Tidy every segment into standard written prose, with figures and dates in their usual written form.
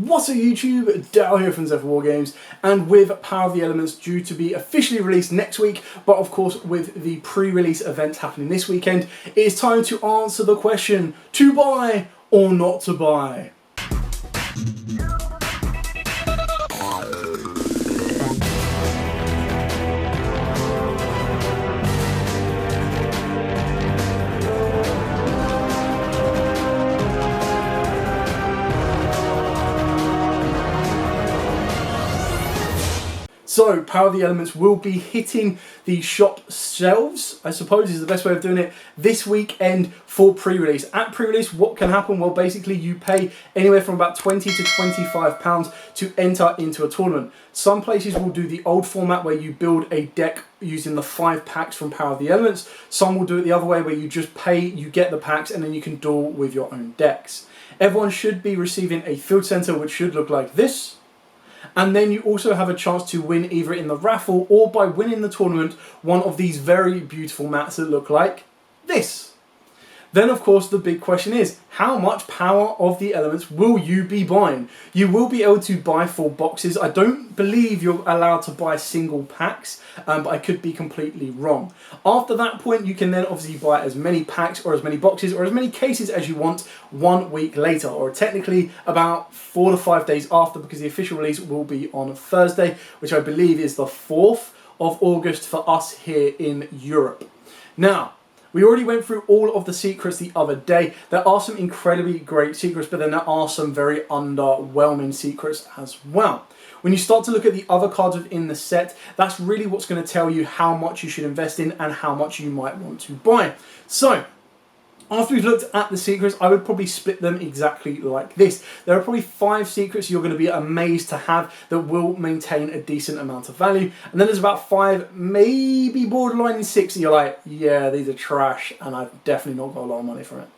What's up YouTube, Dale here from Zephyr Wargames, and with Power of the Elements due to be officially released next week, but of course with the pre-release event happening this weekend, it is time to answer the question, to buy or not to buy? So, Power of the Elements will be hitting the shop shelves, I suppose is the best way of doing it, this weekend for pre-release. At pre-release, what can happen? Well, basically you pay anywhere from about £20 to £25 to enter into a tournament. Some places will do the old format where you build a deck using the 5 packs from Power of the Elements. Some will do it the other way where you just pay, you get the packs, and then you can duel with your own decks. Everyone should be receiving a field center which should look like this. And then you also have a chance to win either in the raffle or by winning the tournament one of these very beautiful mats that look like this. Then of course the big question is, how much Power of the Elements will you be buying? You will be able to buy full boxes. I don't believe you're allowed to buy single packs, but I could be completely wrong. After that point you can then obviously buy as many packs or as many boxes or as many cases as you want 1 week later, or technically about 4 to 5 days after, because the official release will be on Thursday, which I believe is the 4th of August for us here in Europe. Now, we already went through all of the secrets the other day. There are some incredibly great secrets, but then there are some very underwhelming secrets as well. When you start to look at the other cards within the set, that's really what's going to tell you how much you should invest in and how much you might want to buy. So, after we've looked at the secrets, I would probably split them exactly like this. There are probably 5 secrets you're going to be amazed to have that will maintain a decent amount of value. And then there's about 5, maybe borderline 6 that you're like, yeah, these are trash and I've definitely not got a lot of money from it.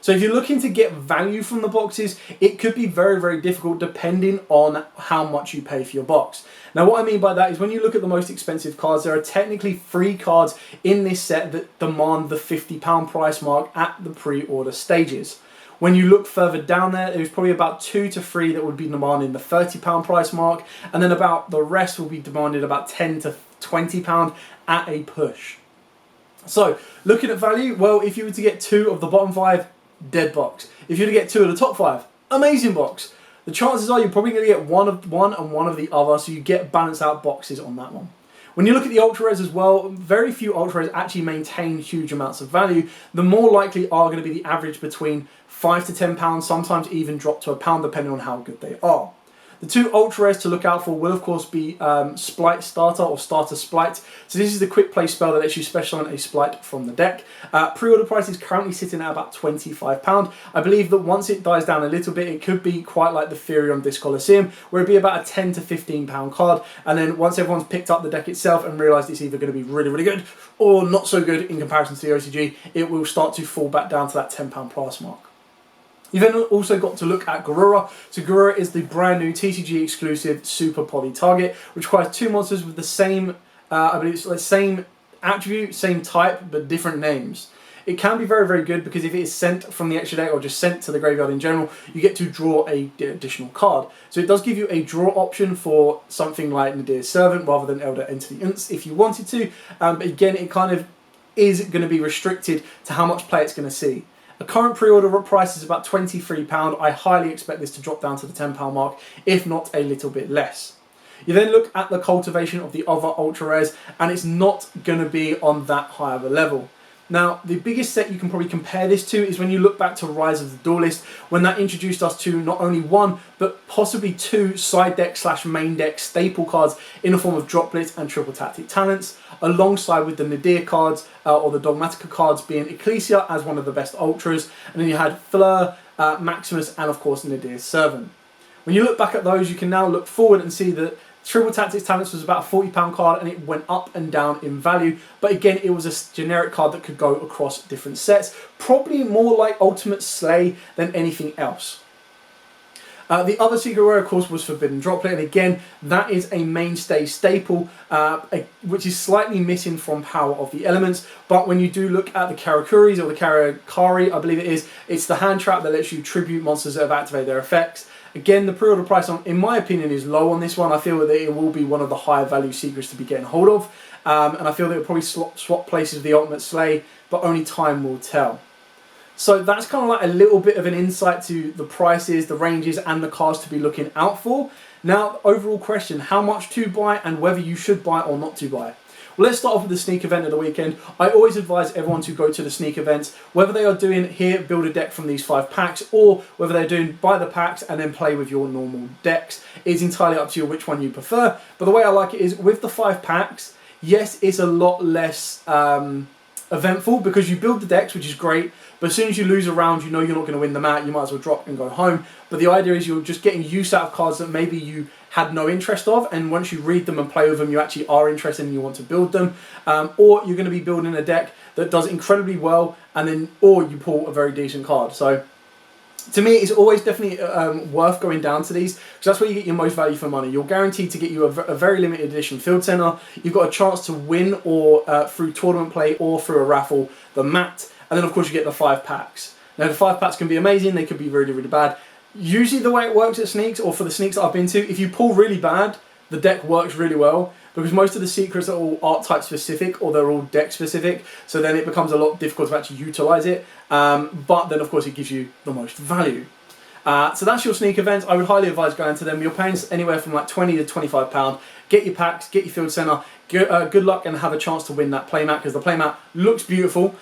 So if you're looking to get value from the boxes, it could be very, very difficult depending on how much you pay for your box. Now what I mean by that is when you look at the most expensive cards, there are technically 3 cards in this set that demand the £50 price mark at the pre-order stages. When you look further down there's probably about 2 to 3 that would be demanding the £30 price mark, and then about the rest will be demanded about £10 to £20 at a push. So looking at value, well, if you were to get 2 of the bottom 5, dead box. If you were to get 2 of the top 5, amazing box. The chances are you're probably going to get one and one of the other, so you get balanced out boxes on that one. When you look at the ultra rares as well, very few ultra rares actually maintain huge amounts of value. The more likely are going to be the average between £5 to £10, sometimes even drop to £1 depending on how good they are. The 2 ultra rares to look out for will of course be Splight Starter or Starter Splight. So this is the quick play spell that lets you special summon a Splight from the deck. Pre-order price is currently sitting at about £25. I believe that once it dies down a little bit, it could be quite like the Therion Disc Colosseum, where it'd be about a £10 to £15 card. And then once everyone's picked up the deck itself and realised it's either going to be really, really good or not so good in comparison to the OCG, it will start to fall back down to that £10 price mark. You then also got to look at Garura. So Garura is the brand new TCG exclusive Super Poly target, which requires 2 monsters with the same, I believe it's the same attribute, same type, but different names. It can be very, very good because if it is sent from the extra deck or just sent to the graveyard in general, you get to draw an additional card. So it does give you a draw option for something like Nadir's Servant rather than Elder Enter the Unts if you wanted to. But again, it kind of is going to be restricted to how much play it's going to see. The current pre-order price is about £23. I highly expect this to drop down to the £10 mark, if not a little bit less. You then look at the cultivation of the other ultra rares, and it's not going to be on that high of a level. Now, the biggest set you can probably compare this to is when you look back to Rise of the Duelist, when that introduced us to not only 1, but possibly 2 side deck / main deck staple cards in the form of Droplet and Triple Tactic Talents, alongside with the Nadir cards, or the Dogmatica cards being Ecclesia as one of the best ultras, and then you had Fleur, Maximus, and of course Nadir's Servant. When you look back at those, you can now look forward and see that Triple Tactics Talents was about a £40 card and it went up and down in value, but again it was a generic card that could go across different sets, probably more like Ultimate Slay than anything else. The other secret rare, of course, was Forbidden Droplet, and again, that is a mainstay staple, which is slightly missing from Power of the Elements, but when you do look at the Karakuris, or the Karakari, I believe it is, it's the hand trap that lets you tribute monsters that have activated their effects, Again, the pre-order price, in my opinion, is low on this one. I feel that it will be one of the higher value secrets to be getting hold of. And I feel that it'll probably swap places with the Ultimate Sleigh, but only time will tell. So that's kind of like a little bit of an insight to the prices, the ranges, and the cards to be looking out for. Now, overall question, how much to buy and whether you should buy or not to buy. Well, let's start off with the sneak event of the weekend. I always advise everyone to go to the sneak events, whether they are doing here, build a deck from these 5 packs, or whether they're doing buy the packs and then play with your normal decks. It's entirely up to you which one you prefer. But the way I like it is with the 5 packs, yes, it's a lot less eventful because you build the decks, which is great, but as soon as you lose a round, you know you're not going to win them out, you might as well drop and go home. But the idea is you're just getting use out of cards that maybe you had no interest of, and once you read them and play with them, you actually are interested and you want to build them. Or you're going to be building a deck that does incredibly well, and then or you pull a very decent card. So to me, it's always definitely worth going down to these, because that's where you get your most value for money. You're guaranteed to get you a very limited edition Field Center. You've got a chance to win or through tournament play or through a raffle, the mat, and then of course you get the 5 packs. Now the 5 packs can be amazing, they could be really, really bad. Usually the way it works at sneaks, or for the sneaks that I've been to, if you pull really bad, the deck works really well, because most of the secrets are all archetype specific or they're all deck specific, so then it becomes a lot difficult to actually utilize it, but then of course it gives you the most value. So that's your sneak events. I would highly advise going to them. You're paying anywhere from like £20 to £25. Get your packs, get your Field Center, good luck and have a chance to win that playmat, because the playmat looks beautiful.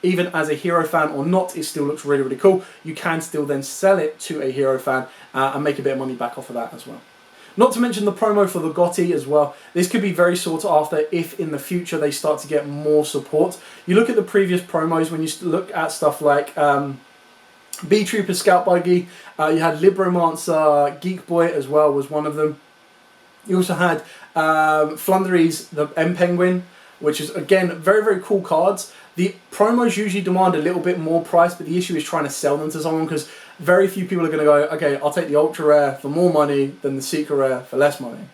Even as a hero fan or not, it still looks really, really cool. You can still then sell it to a hero fan and make a bit of money back off of that as well. Not to mention the promo for the Gotti as well. This could be very sought after if in the future they start to get more support. You look at the previous promos, when you look at stuff like B-Trooper Scout Buggy, you had Libromancer, Geek Boy as well was one of them. You also had Flunderies, the M-Penguin, which is, again, very, very cool cards. The promos usually demand a little bit more price, but the issue is trying to sell them to someone, because very few people are going to go, okay, I'll take the Ultra Rare for more money than the Secret Rare for less money.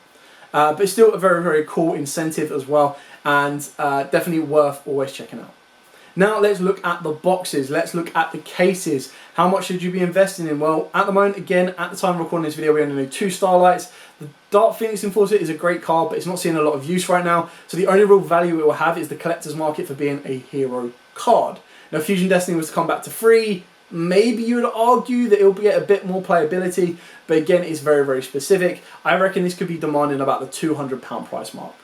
But it's still a very, very cool incentive as well, and definitely worth always checking out. Now let's look at the boxes, let's look at the cases. How much should you be investing in? Well, at the moment, again, at the time of recording this video, we only need 2 Starlights. The Dark Phoenix Enforcer is a great card, but it's not seeing a lot of use right now, so the only real value it will have is the collector's market for being a hero card. Now, if Fusion Destiny was to come back to free, maybe you would argue that it will get a bit more playability, but again, it's very, very specific. I reckon this could be demanding about the £200 price mark.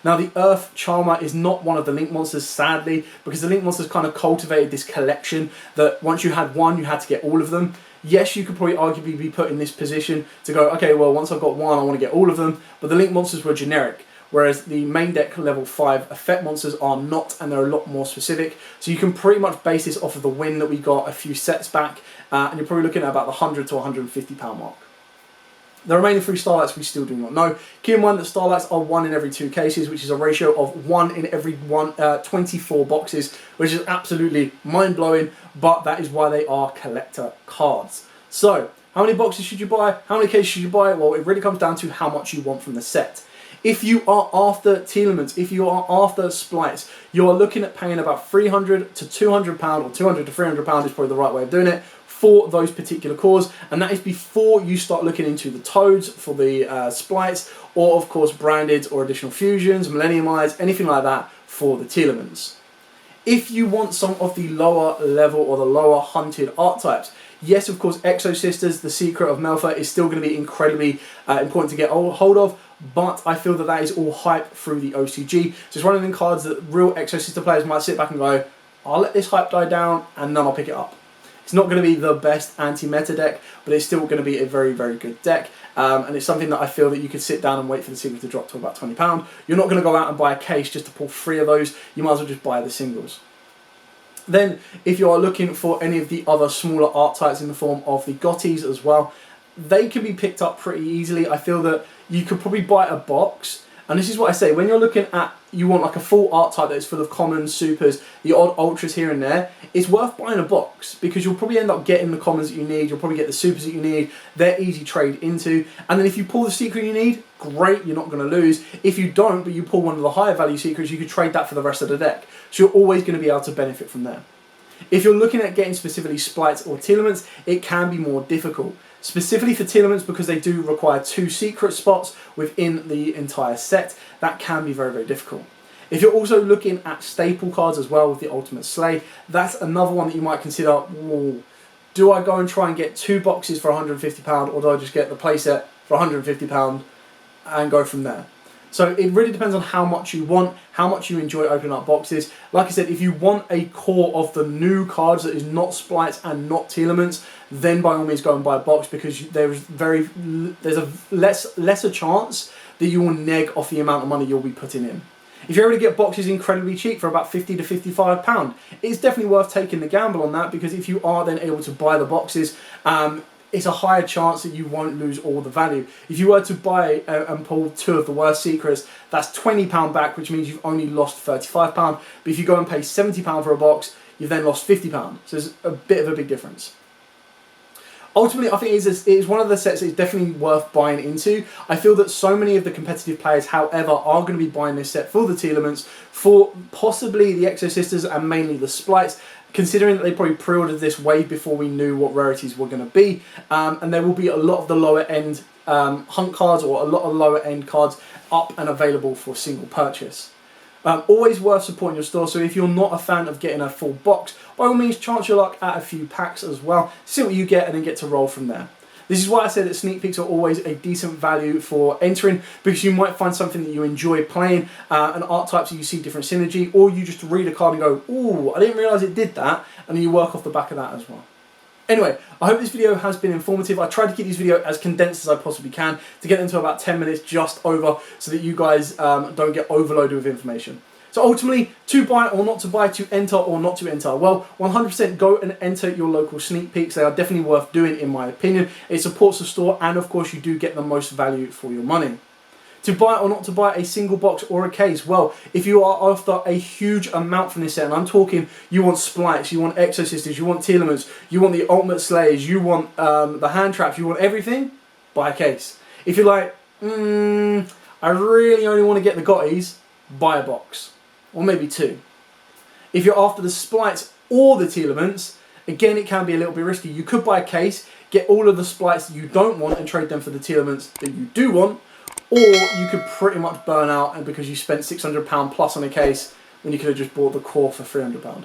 Now, the Earth Charmer is not one of the Link monsters, sadly, because the Link monsters kind of cultivated this collection that once you had one, you had to get all of them. Yes, you could probably arguably be put in this position to go, okay, well, once I've got one, I want to get all of them, but the Link monsters were generic, whereas the main deck level 5 effect monsters are not, and they're a lot more specific. So you can pretty much base this off of the win that we got a few sets back, and you're probably looking at about the £100 to £150 mark. The remaining 3 Starlights we still do not know. Keep in mind that Starlights are 1 in every 2 cases, which is a ratio of 1 in every 24 boxes, which is absolutely mind-blowing, but that is why they are collector cards. So, how many boxes should you buy? How many cases should you buy? Well, it really comes down to how much you want from the set. If you are after Telements, if you are after Splites, you are looking at paying about £300 to £200, or £200 to £300 is probably the right way of doing it, for those particular cores, and that is before you start looking into the Toads for the Splites, or of course branded or additional fusions, Millennium Eyes, anything like that for the Telements. If you want some of the lower level or the lower hunted archetypes, yes, of course, Exo Sisters, the Secret of Melfa, is still going to be incredibly important to get hold of, but I feel that that is all hype through the OCG. So it's one of the cards that real Exo Sister players might sit back and go, I'll let this hype die down and then I'll pick it up. It's not going to be the best anti-meta deck, but it's still going to be a very, very good deck. And it's something that I feel that you could sit down and wait for the secret to drop to about £20. You're not going to go out and buy a case just to pull 3 of those. You might as well just buy the singles. Then, if you are looking for any of the other smaller archetypes in the form of the Gottis as well, they can be picked up pretty easily. I feel that you could probably buy a box. And this is what I say, when you're looking at, you want like a full archetype that is full of commons, supers, the odd ultras here and there, it's worth buying a box, because you'll probably end up getting the commons that you need, you'll probably get the supers that you need, they're easy trade into, and then if you pull the secret you need, great, you're not going to lose. If you don't, but you pull one of the higher value secrets, you could trade that for the rest of the deck. So you're always going to be able to benefit from there. If you're looking at getting specifically Splites or Telements, it can be more difficult. specifically for Telements, because they do require 2 secret spots within the entire set. That can be very, very difficult. If you're also looking at staple cards as well with the Ultimate Sleigh, that's another one that you might consider, whoa, do I go and try and get 2 boxes for £150, or do I just get the playset for £150 and go from there? So it really depends on how much you want, how much you enjoy opening up boxes. Like I said, if you want a core of the new cards that is not Splites and not Telements, then by all means go and buy a box, because there's a lesser chance that you will neg off the amount of money you'll be putting in. If you're able to get boxes incredibly cheap for about £50 to £55, it's definitely worth taking the gamble on that, because if you are then able to buy the boxes, it's a higher chance that you won't lose all the value. If you were to buy and pull 2 of the worst secrets, that's £20 back, which means you've only lost £35. But if you go and pay £70 for a box, you've then lost £50. So there's a bit of a big difference. Ultimately, I think it is one of the sets that is definitely worth buying into. I feel that so many of the competitive players, however, are going to be buying this set for the Telements, for possibly the Exo Sisters and mainly the Splites, considering that they probably pre-ordered this way before we knew what rarities were going to be. And there will be a lot of the lower end hunt cards, or a lot of lower end cards up and available for single purchase. Always worth supporting your store, so if you're not a fan of getting a full box, by all means chance your luck at a few packs as well, see what you get and then get to roll from there. This is why I say that sneak peeks are always a decent value for entering, because you might find something that you enjoy playing, an archetypes that you see different synergy, or you just read a card and go, ooh, I didn't realise it did that, and then you work off the back of that as well. Anyway, I hope this video has been informative. I tried to keep this video as condensed as I possibly can to get into about 10 minutes just over, so that you guys don't get overloaded with information. So ultimately, to buy or not to buy, to enter or not to enter, well, 100% go and enter your local sneak peeks. They are definitely worth doing, in my opinion. It supports the store, and of course you do get the most value for your money. To buy or not to buy a single box or a case, well, if you are after a huge amount from this set, and I'm talking, you want Splites, you want Exo Sisters, you want Telements, you want the Ultimate Sleighs, you want the hand traps, you want everything, buy a case. If you're like, I really only want to get the Gotties, buy a box. Or maybe 2. If you're after the Splites or the Telements, again, it can be a little bit risky. You could buy a case, get all of the Splites that you don't want and trade them for the Telements that you do want, or you could pretty much burn out, and because you spent £600 plus on a case when you could have just bought the core for £300.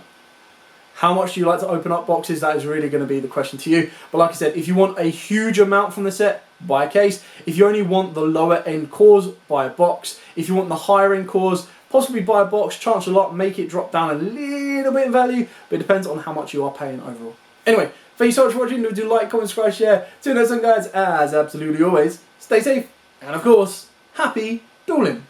How much do you like to open up boxes? That is really going to be the question to you. But like I said, if you want a huge amount from the set, buy a case. If you only want the lower end cores, buy a box. If you want the higher end cores, possibly buy a box. Chance a lot, make it drop down a little bit in value, but it depends on how much you are paying overall. Anyway, thank you so much for watching. Do like, comment, subscribe, share. Till next time, guys, as absolutely always, stay safe, and of course, happy dueling.